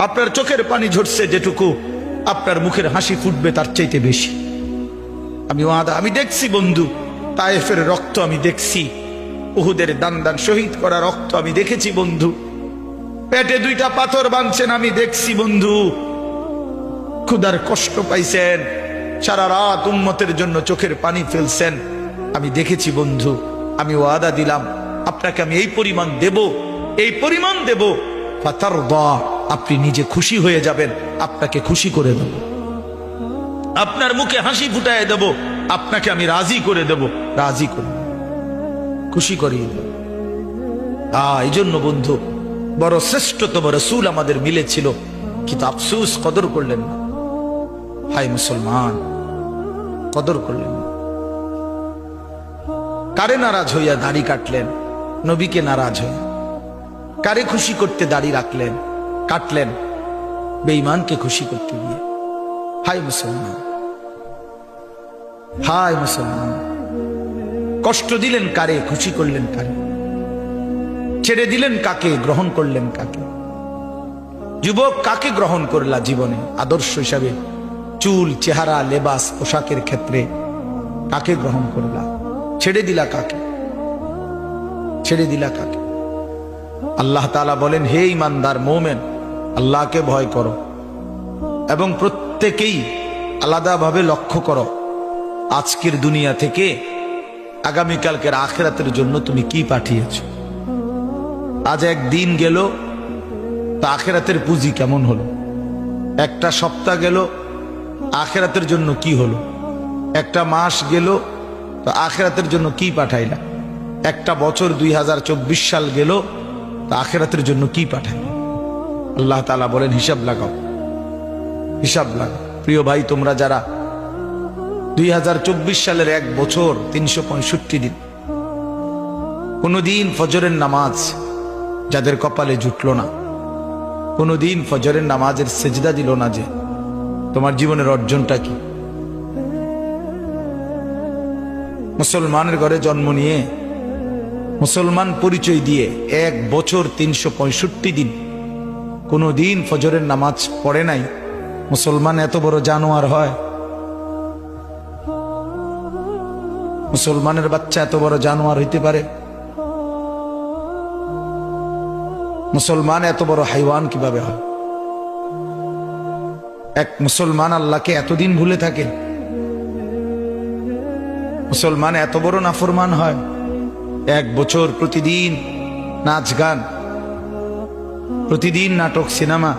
আপনার চোখের পানি ঝরছে যেটুকু, আপনার মুখের হাসি ফুটবে তার চাইতে বেশি। আমি দেখছি বন্ধু, তায়েফের রক্ত আমি দেখছি, উহুদের দান দান শহীদ করা রক্ত আমি দেখেছি বন্ধু, পেটে 2টা পাথর বাঁধছেন আমি দেখছি বন্ধু, ক্ষুধার কষ্ট পাইছেন, সারা রাত উম্মতের জন্য চোখের পানি ফেলছেন আমি দেখেছি বন্ধু। আমি ওয়াদা দিলাম আপনাকে আমি এই পরিমাণ দেব ফাতারদা, আপনি নিজে খুশি হয়ে যাবেন, আপনাকে খুশি করে দেব, আপনার মুখে হাসি ফুটায় দেব, আপনাকে আমি রাজি করে দেব, খুশি করিয়ে দেব। এই জন্য বন্ধু বড় শ্রেষ্ঠতম রাসূল আমাদের মিলেছিল, কিন্তু আফসোস কদর করলেন না। হায় মুসলমান, কদর করলেন না। কারে নারাজ হইয়া দাড়ি কাটলেন? নবীকে নারাজ হইয়া। কারে খুশি করতে দাড়ি কাটলেন? বেঈমানকে খুশি করতে গিয়ে। হায় মুসলমান, হায় মুসলমান, কষ্ট দিলেন কারে, খুশি করলেন কারে? ছেড়ে দিলেন কাকে, গ্রহণ করলেন কাকে? যুবক, কাকে গ্রহণ করলা জীবনে আদর্শ হিসাবে? চুল, চেহারা, লেবাস, পোশাকের ক্ষেত্রে কাকে গ্রহণ করলা? ছেড়ে দিলা কাকে? আল্লাহ তাআলা বলেন, হে ঈমানদার মুমিন, আল্লাহকে ভয় করো এবং প্রত্যেকেই আলাদাভাবে লক্ষ্য করো আজকের দুনিয়া থেকে আগামীকালকের আখিরাতের জন্য তুমি কি পাঠিয়েছো। আজ একদিন গেল তো আখিরাতের পুঁজি কেমন হলো? একটা সপ্তাহ গেল, আখিরাতের জন্য কি হলো? একটা মাস গেল তো আখিরাতের জন্য কি পাঠাইলা? একটা বছর 2024 সাল গেল তো আখিরাতের জন্য কি পাঠাইলা? আল্লাহ তাআলা বলেন, হিসাব লাগাও। প্রিয় ভাই, তোমরা যারা 2024 সালের 1 বছর 365 দিন কোনদিন ফজরের নামাজ যাদের কপালে জুটলো না, কোনদিন ফজরের নামাজের সেজদা দিল না, যে তোমার জীবনের অর্জনটা কি? মুসলমানের ঘরে জন্ম নিয়ে, মুসলমান পরিচয় দিয়ে 1 বছর 365 দিন কোনদিন ফজরের নামাজ পড়ে নাই, মুসলমান এত বড় জানোয়ার হয়? মুসলমানের বাচ্চা এত বড় জানোয়ার হইতে পারে? মুসলমান এত বড় হাইওয়ান কিভাবে হয়? এক মুসলমান আল্লাহকে এতদিন ভুলে থাকে? মুসলমান এত বড় নাফরমান হয়? 1 বছর প্রতিদিন নাচ গান, প্রতিদিন নাটক সিনেমা,